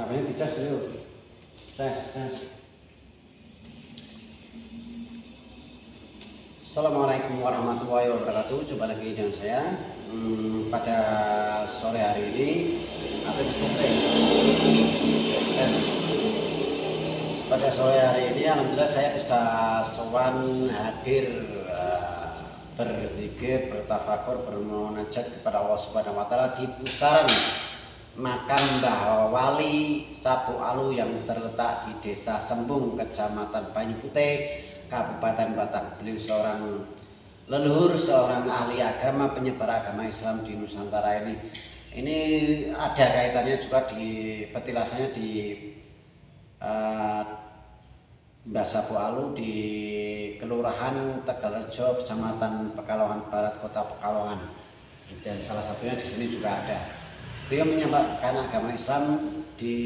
Ini dicas dulu. Tes. Assalamualaikum warahmatullahi wabarakatuh. Jumpa lagi dengan saya pada sore hari ini. Pada sore hari ini, alhamdulillah saya bisa sowan hadir berzikir, bertafakur, bermunajat kepada Allah Subhanahu wa taala di pusaran makam Mbah Wali Sapu Alu yang terletak di Desa Sembung, Kecamatan Banyuputih, Kabupaten Batang. Beliau seorang leluhur, seorang ahli agama, penyebar agama Islam di Nusantara ini. Ini ada kaitannya juga di petilasannya di Mbah Sapu Alu di Kelurahan Tegalrejo, Kecamatan Pekalongan Barat, Kota Pekalongan. Dan salah satunya di sini juga ada. Beliau menyebarkan agama Islam di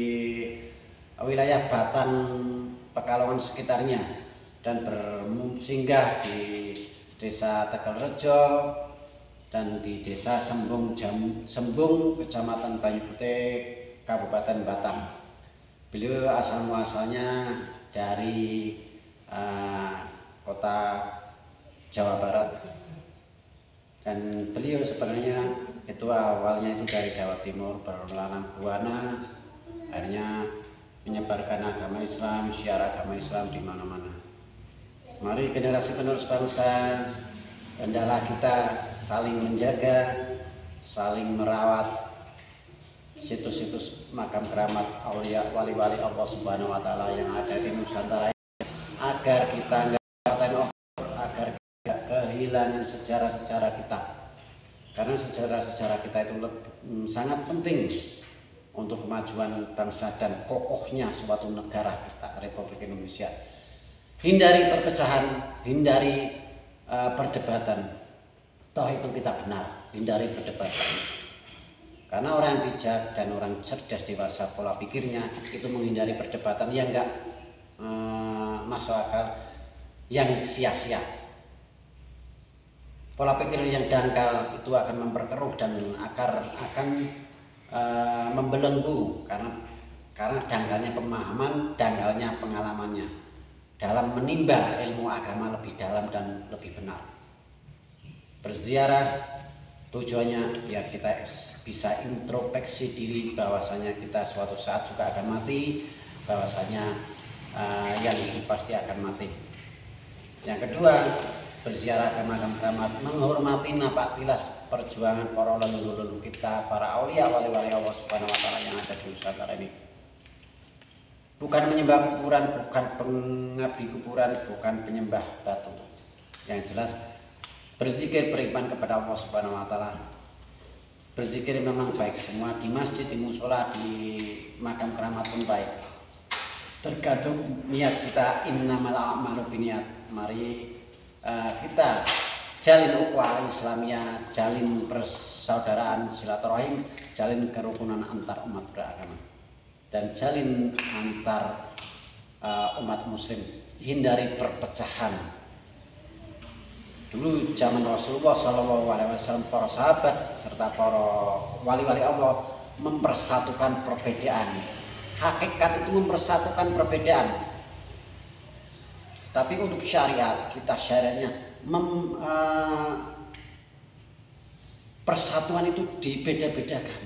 wilayah Batang, Pekalongan sekitarnya, dan bersinggah di Desa Tegalrejo dan di Desa Sembung, Kecamatan Banyuputih, Kabupaten Batang. Beliau asal muasalnya dari kota Jawa Barat, dan beliau sebenarnya itu awalnya itu dari Jawa Timur, berlalang buana, akhirnya menyebarkan agama Islam, syiar agama Islam di mana-mana. Mari generasi penerus bangsa, hendaklah kita saling menjaga, saling merawat situs-situs makam keramat aulia wali-wali Allah Subhanahu wa taala yang ada di Nusantara, agar kita agar tidak kehilangan sejarah-sejarah kita. Karena sejarah-sejarah kita itu sangat penting untuk kemajuan bangsa dan kokohnya suatu negara kita, Republik Indonesia. Hindari perpecahan, hindari perdebatan. Toh itu kita benar, hindari perdebatan. Karena orang bijak dan orang cerdas dewasa pola pikirnya itu menghindari perdebatan yang enggak masuk akal, yang sia-sia. Pola pikir yang dangkal itu akan memperkeruh dan akan membelenggu karena dangkalnya pemahaman, dangkalnya pengalamannya dalam menimba ilmu agama lebih dalam dan lebih benar. Berziarah tujuannya biar kita bisa introspeksi diri bahwasanya kita suatu saat juga akan mati, bahwasanya yang hidup pasti akan mati. Yang kedua, berziarah ke makam keramat, menghormati napak tilas perjuangan para leluhur kita, para aulia wali-wali Allah Subhanahu wa taala yang ada di Nusantara ini. Bukan menyembah kuburan, bukan pengabdi kuburan, bukan penyembah batu. Yang jelas berzikir, beriman kepada Allah Subhanahu wa taala. Berzikir memang baik semua, di masjid, di musola, di makam keramat pun baik. Tergantung niat kita, innamal a'malu binniyat. Mari kita jalin ukhuwah Islamiyah, jalin persaudaraan, silaturahim, jalin kerukunan antar umat beragama, dan jalin antar umat muslim. Hindari perpecahan. Dulu zaman Rasulullah SAW, para sahabat serta para wali-wali Allah mempersatukan perbedaan. Hakikat itu mempersatukan perbedaan. Tapi untuk syariat, kita syariatnya persatuan itu dibeda-bedakan,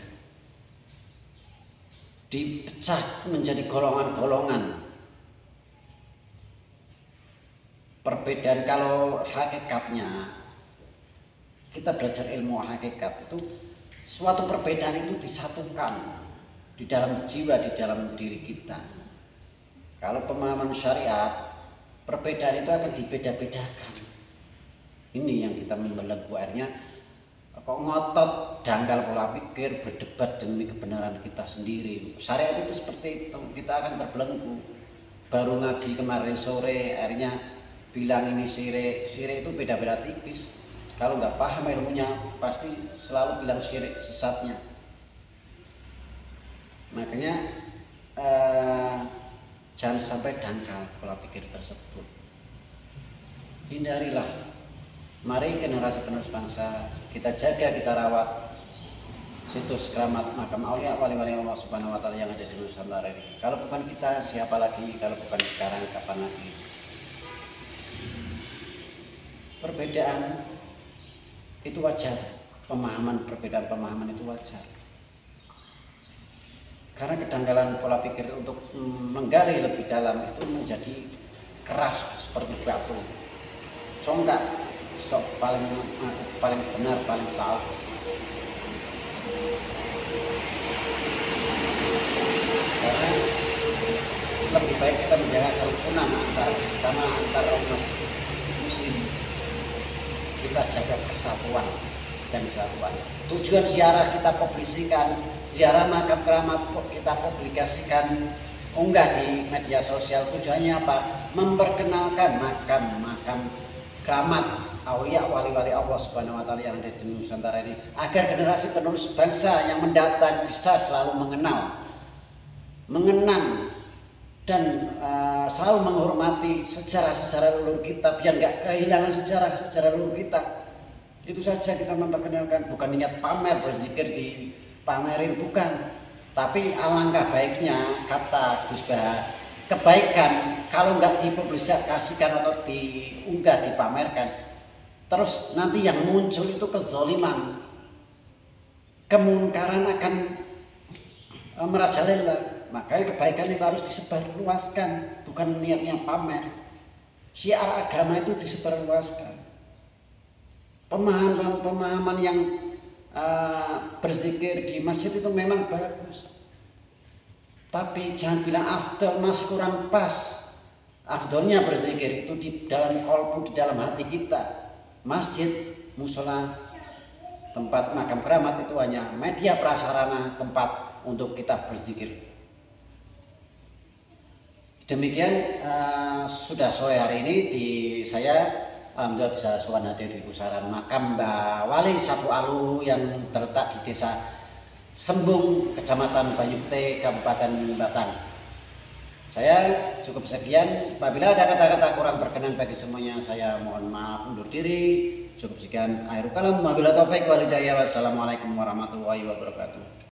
dipecah menjadi golongan-golongan. Perbedaan kalau hakikatnya kita belajar ilmu hakikat itu suatu perbedaan itu disatukan di dalam jiwa, di dalam diri kita. Kalau pemahaman syariat, perbedaan itu akan dibeda-bedakan. Ini yang kita membelenggu, akhirnya kok ngotot, dangkal pola pikir, berdebat demi kebenaran kita sendiri. Syariat itu seperti itu, kita akan terbelenggu. Baru ngaji kemarin sore, akhirnya bilang ini syirik. Syirik itu beda-beda tipis. Kalau nggak paham ilmunya, pasti selalu bilang syirik, sesatnya. Makanya jangan sampai dangkal pola pikir tersebut. Hindarilah. Mari generasi penerus bangsa kita jaga, kita rawat situs keramat makam aulia wali-wali Allah Subhanahu wa taala yang ada di Nusantara ini. Kalau bukan kita, siapa lagi? Kalau bukan sekarang, kapan lagi? Perbedaan itu wajar, perbedaan pemahaman itu wajar. Karena kedangkalan pola pikir untuk menggali lebih dalam itu menjadi keras seperti batu. Congkak, sok paling benar, paling tahu. Karena lebih baik kita menjaga kerukunan antar umat muslim. Kita jaga persatuan dan kesatuan. Tujuan ziarah kita publikasikan, ziarah makam keramat kita publikasikan, unggah di media sosial. Tujuannya apa? Memperkenalkan makam keramat aulia wali-wali Allah Subhanahu wa taala yang ada di Nusantara ini, agar generasi penerus bangsa yang mendatang bisa selalu mengenang dan selalu menghormati sejarah-sejarah leluhur kita, biar nggak kehilangan sejarah leluhur kita. Itu saja kita memperkenalkan, bukan niat pamer, berzikir dipamerin, bukan. Tapi alangkah baiknya, kata Gus Bah, kebaikan kalau nggak dipublikasikan atau diunggah, dipamerkan, terus nanti yang muncul itu kezoliman, kemungkaran akan merajalela. Makanya kebaikan itu harus disebarluaskan, bukan niatnya pamer. Syiar agama itu disebarluaskan. Pemahaman yang berzikir di masjid itu memang bagus, tapi jangan bilang afdol, masih kurang pas. Afdolnya berzikir itu di dalam kolbu, di dalam hati kita. Masjid, musola, tempat makam keramat itu hanya media prasarana, tempat untuk kita berzikir. Demikian sudah sore hari ini saya alhamdulillah bisa sowan hadir di pusaran makam Mbah Wali Sapu Alu yang terletak di Desa Sembung, Kecamatan Banyukte, Kabupaten Batang. Saya cukup sekian. Apabila ada kata-kata kurang berkenan bagi semuanya, saya mohon maaf, undur diri. Cukup sekian. Akhirul kalam, wabillahi taufiq wal hidayah. Wassalamualaikum warahmatullahi wabarakatuh.